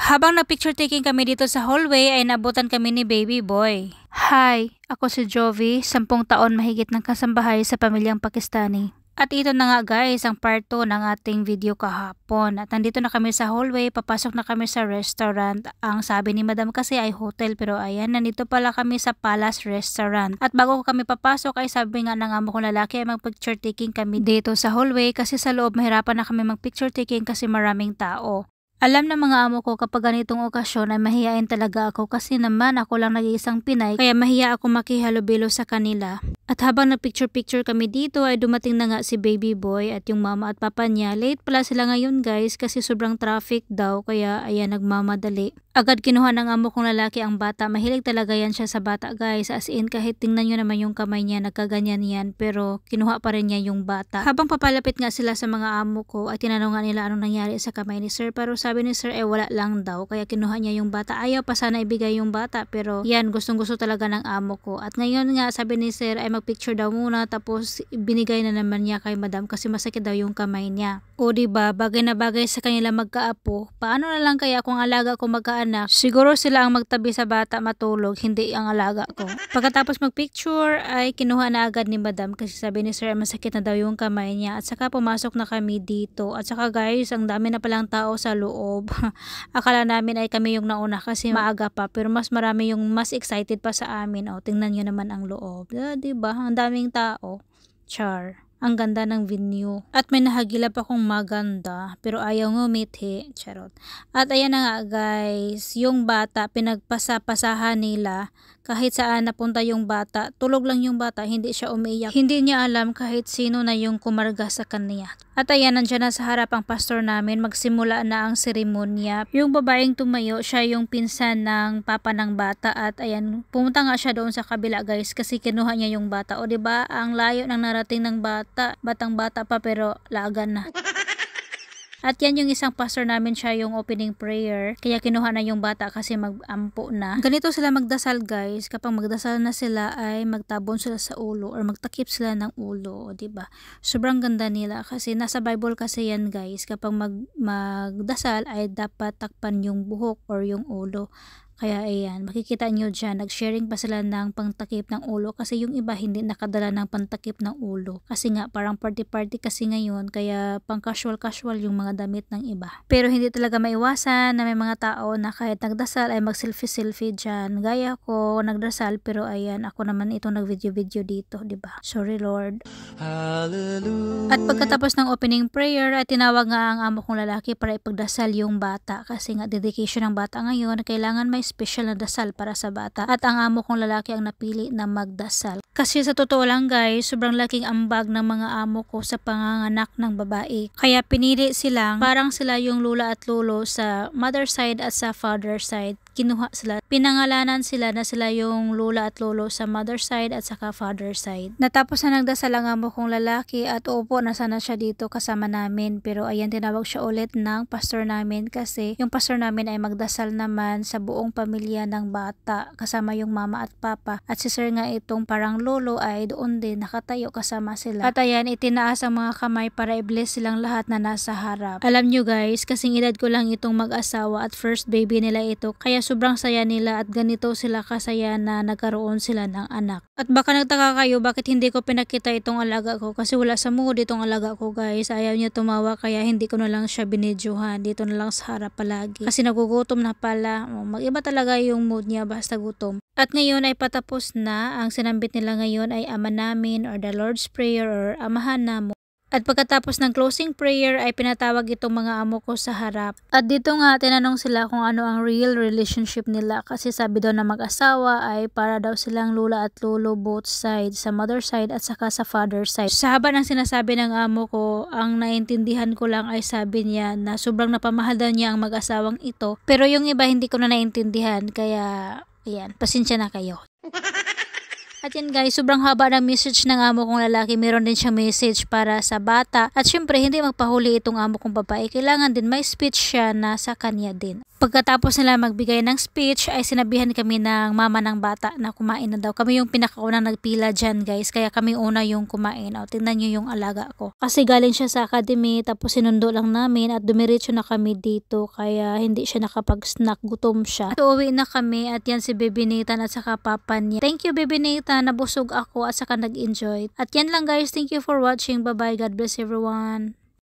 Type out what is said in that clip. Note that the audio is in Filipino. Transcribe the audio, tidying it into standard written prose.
Habang na-picture taking kami dito sa hallway ay nabutan kami ni Baby Boy. Hi, ako si Jovi, 10 taon mahigit ng kasambahay sa pamilyang Pakistani. At ito na nga guys, ang part 2 ng ating video kahapon. At nandito na kami sa hallway, papasok na kami sa restaurant. Ang sabi ni Madam kasi ay hotel, pero ayan, nandito pala kami sa Palace Restaurant. At bago kami papasok ay sabi nga ng amo kong lalaki ay mag-picture taking kami dito sa hallway kasi sa loob mahirapan na kami mag-picture taking kasi maraming tao. Alam ng mga amo ko kapag ganitong okasyon ay mahihain talaga ako kasi naman ako lang nag-iisang Pinay kaya mahiya ako makihalubilo sa kanila. At habang nag-picture-picture kami dito ay dumating na nga si Baby Boy at yung mama at papa niya. Late pala sila ngayon guys kasi sobrang traffic daw kaya ayan nagmamadali. Agad kinuha ng amo kong lalaki ang bata. Mahilig talaga yan siya sa bata guys. As in kahit tingnan nyo naman yung kamay niya nagkaganyan yan pero kinuha pa rin niya yung bata. Habang papalapit nga sila sa mga amo ko ay tinanong nga nila anong nangyari sa kamay ni sir. Pero sabi ni sir wala lang daw kaya kinuha niya yung bata. Ayaw pa sana ibigay yung bata pero yan gustong gusto talaga ng amo ko. At ngayon nga sabi ni sir ay magpicture daw muna tapos binigay na naman niya kay madam kasi masakit daw yung kamay niya. O diba bagay na bagay sa kanila magkaapo. Paano na lang kaya kung alaga ko magkaanak? Siguro sila ang magtabi sa bata matulog, hindi ang alaga ko. Pagkatapos magpicture ay kinuha na agad ni madam kasi sabi ni sir masakit na daw yung kamay niya. At saka pumasok na kami dito. At saka guys ang dami na palang tao sa loob. Akala namin ay kami yung nauna kasi maaga pa pero mas marami yung mas excited pa sa amin. O tingnan nyo naman ang loob. Diba? Ang daming tao. Char. Ang ganda ng venue. At may nahagilap akong maganda pero ayaw ngumithi. Charot. At ayan na nga guys, yung bata pinagpasapasahan nila kahit saan napunta yung bata. Tulog lang yung bata, hindi siya umiiyak. Hindi niya alam kahit sino na yung kumarga sa kanya. At ayan, nandiyan na sa harap ang pastor namin. Magsimula na ang seremonya. Yung babaeng tumayo, siya yung pinsan ng papa ng bata. At ayan, pumunta nga siya doon sa kabila guys kasi kinuha niya yung bata. O diba, ang layo ng narating ng bata. Batang bata pa pero lagan na. At yan yung isang pastor namin, siya yung opening prayer. Kaya kinuha na yung bata kasi mag-ampo na. Ganito sila magdasal guys. Kapag magdasal na sila ay magtabon sila sa ulo or magtakip sila ng ulo. O diba? Sobrang ganda nila kasi nasa Bible kasi yan guys. Kapag magdasal ay dapat takpan yung buhok or yung ulo. Kaya ayan, makikita nyo dyan, nag-sharing pa sila ng pangtakip ng ulo kasi yung iba hindi nakadala ng pangtakip ng ulo. Kasi nga parang party-party kasi ngayon kaya pang casual-casual yung mga damit ng iba. Pero hindi talaga maiwasan na may mga tao na kahit nagdasal ay mag-selfie-selfie dyan. Gaya ko, nagdasal pero ayan, ako naman itong nag-video-video dito, diba? Sorry Lord. Hallelujah. At pagkatapos ng opening prayer ay tinawag nga ang amo kong lalaki para ipagdasal yung bata kasi nga dedication ng bata ngayon, kailangan may special na dasal para sa bata at ang amo kong lalaki ang napili na magdasal. Kasi sa totoo lang guys, sobrang laking ambag ng mga amo ko sa panganganak ng babae. Kaya pinili silang parang sila yung lula at lolo sa mother side at sa father side. Kinuha sila, pinangalanan sila na sila yung lula at lolo sa mother side at saka father side. Natapos na nagdasal ang amo kong lalaki at upo na sana siya dito kasama namin pero ayan tinawag siya ulit ng pastor namin kasi yung pastor namin ay magdasal naman sa buong pamilya ng bata kasama yung mama at papa at si sir nga itong parang lolo ay doon din nakatayo kasama sila. At ayan itinaas ang mga kamay para i-bless silang lahat na nasa harap. Alam nyo guys, kasing edad ko lang itong mag-asawa at first baby nila ito kaya sobrang saya nila at ganito sila kasaya na nagkaroon sila ng anak. At baka nagtaka kayo bakit hindi ko pinakita itong alaga ko kasi wala sa mood itong alaga ko guys. Ayaw niya tumawa kaya hindi ko na lang siya binidyohan. Dito na lang sa harap palagi. Kasi nagugutom na pala. Mag-iba talaga yung mood niya basta gutom. At ngayon ay patapos na. Ang sinambit nila ngayon ay Ama Namin or the Lord's Prayer or Amahan Namo. At pagkatapos ng closing prayer ay pinatawag itong mga amo ko sa harap. At dito nga tinanong sila kung ano ang real relationship nila kasi sabi daw na mag-asawa ay para daw silang lula at lolo both sides, sa mother side at saka sa father side. Sa haba ng sinasabi ng amo ko, ang naintindihan ko lang ay sabi niya na sobrang napamahal daw niya ang mag-asawang ito. Pero yung iba hindi ko na naintindihan kaya ayan, pasensya na kayo. At yan guys, sobrang haba ng message ng amo kong lalaki. Meron din siyang message para sa bata. At syempre, hindi magpahuli itong amo kong babae. Kailangan din may speech siya na sa kanya din. Pagkatapos nila magbigay ng speech ay sinabihan kami ng mama ng bata na kumain na daw. Kami yung pinakaunang nagpila dyan guys, kaya kami una yung kumain. O, tingnan nyo yung alaga ko. Kasi galing siya sa academy tapos sinundo lang namin at dumiretso na kami dito kaya hindi siya nakapag-snack, gutom siya. So uwi na kami at yan si Baby Nathan at saka papa niya. Thank you Baby Nathan, nabusog ako at saka nag-enjoy. At yan lang guys, thank you for watching. Bye bye, God bless everyone.